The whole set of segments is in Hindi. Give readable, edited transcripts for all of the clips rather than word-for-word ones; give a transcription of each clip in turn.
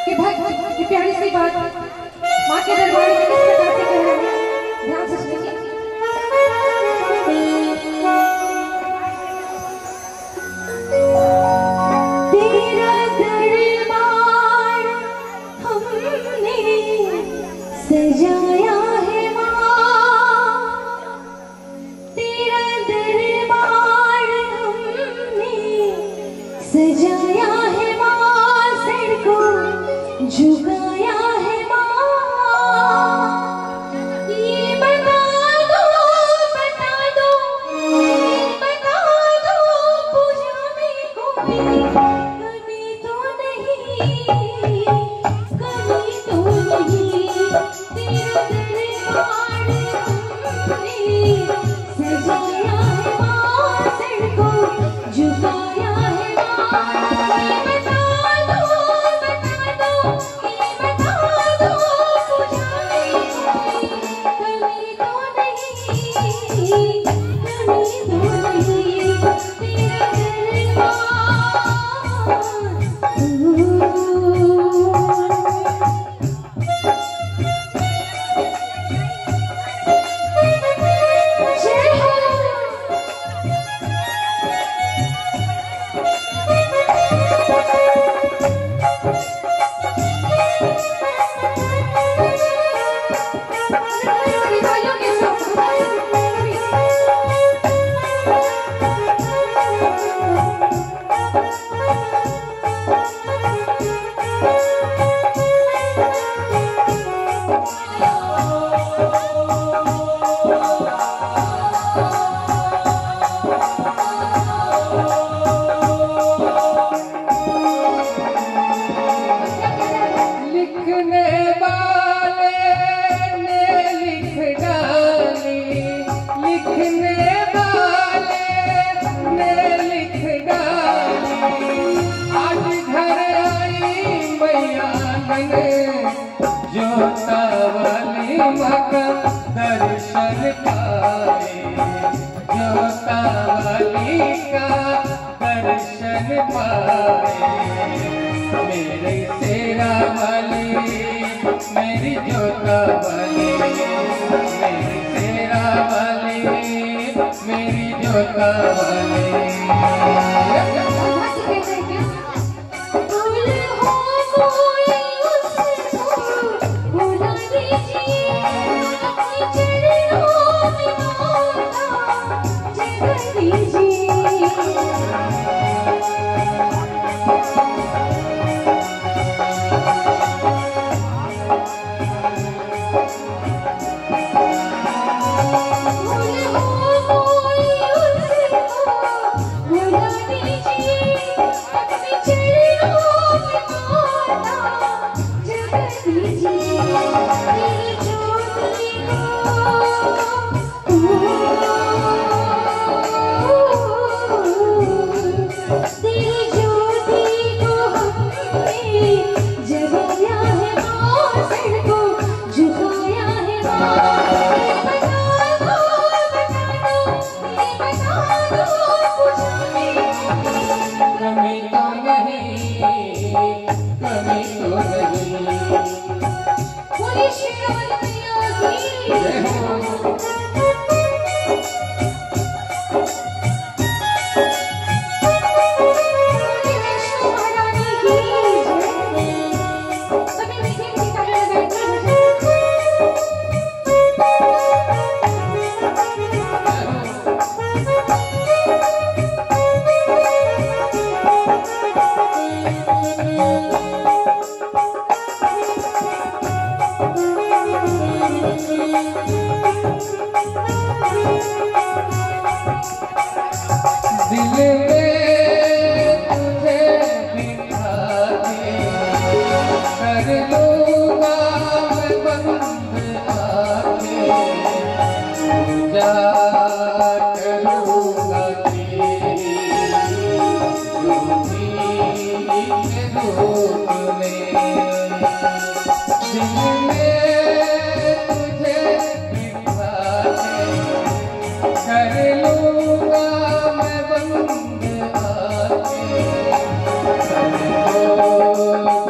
कि भक्त ये प्यारी सी बात माँ के दरबार में किस प्रकार से कह रहे हैं, ध्यान से सुनिए। तेरा दरबार हमने सजाया है माँ, तेरा दरबार हमने सजाया है माँ, सिर को झुकाया है माँ। ये बता दो पूजा में कोई कमी तो नहीं, कमी तो नहीं। तेरा दरबार हमने सजाया है माँ, सिर को झुकाया है माँ। ये बता दो पूजा में कोई कमी तो नहीं, कमी तो नहीं। तेरा जोता वाली माँ का दर्शन पाए, जोता वाली का दर्शन पाए। मेरे शेरा वाली मेरी जोता वाली, मेरी शेरा वाली मेरी जोता वाली।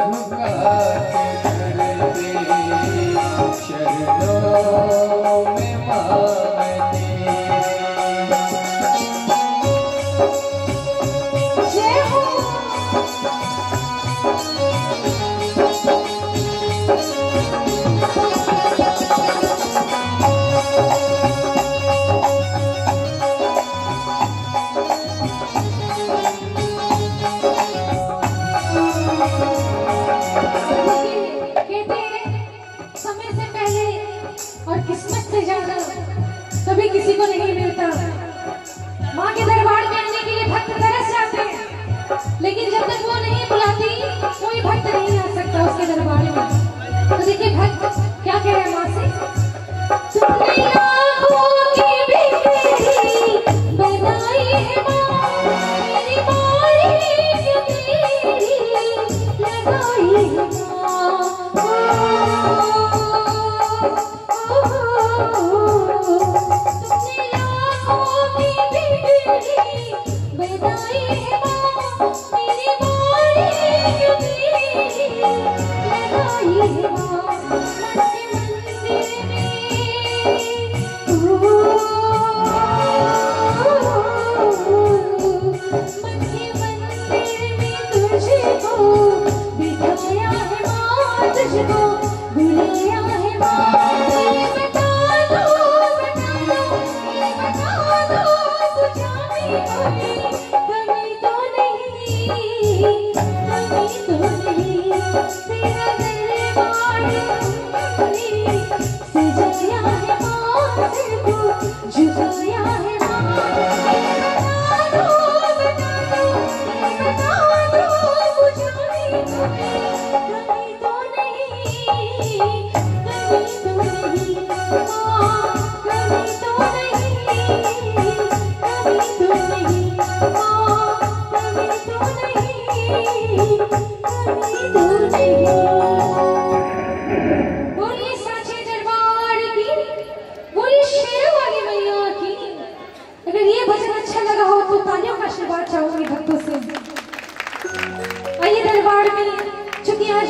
झुका आइए दरबार में, चूंकि आज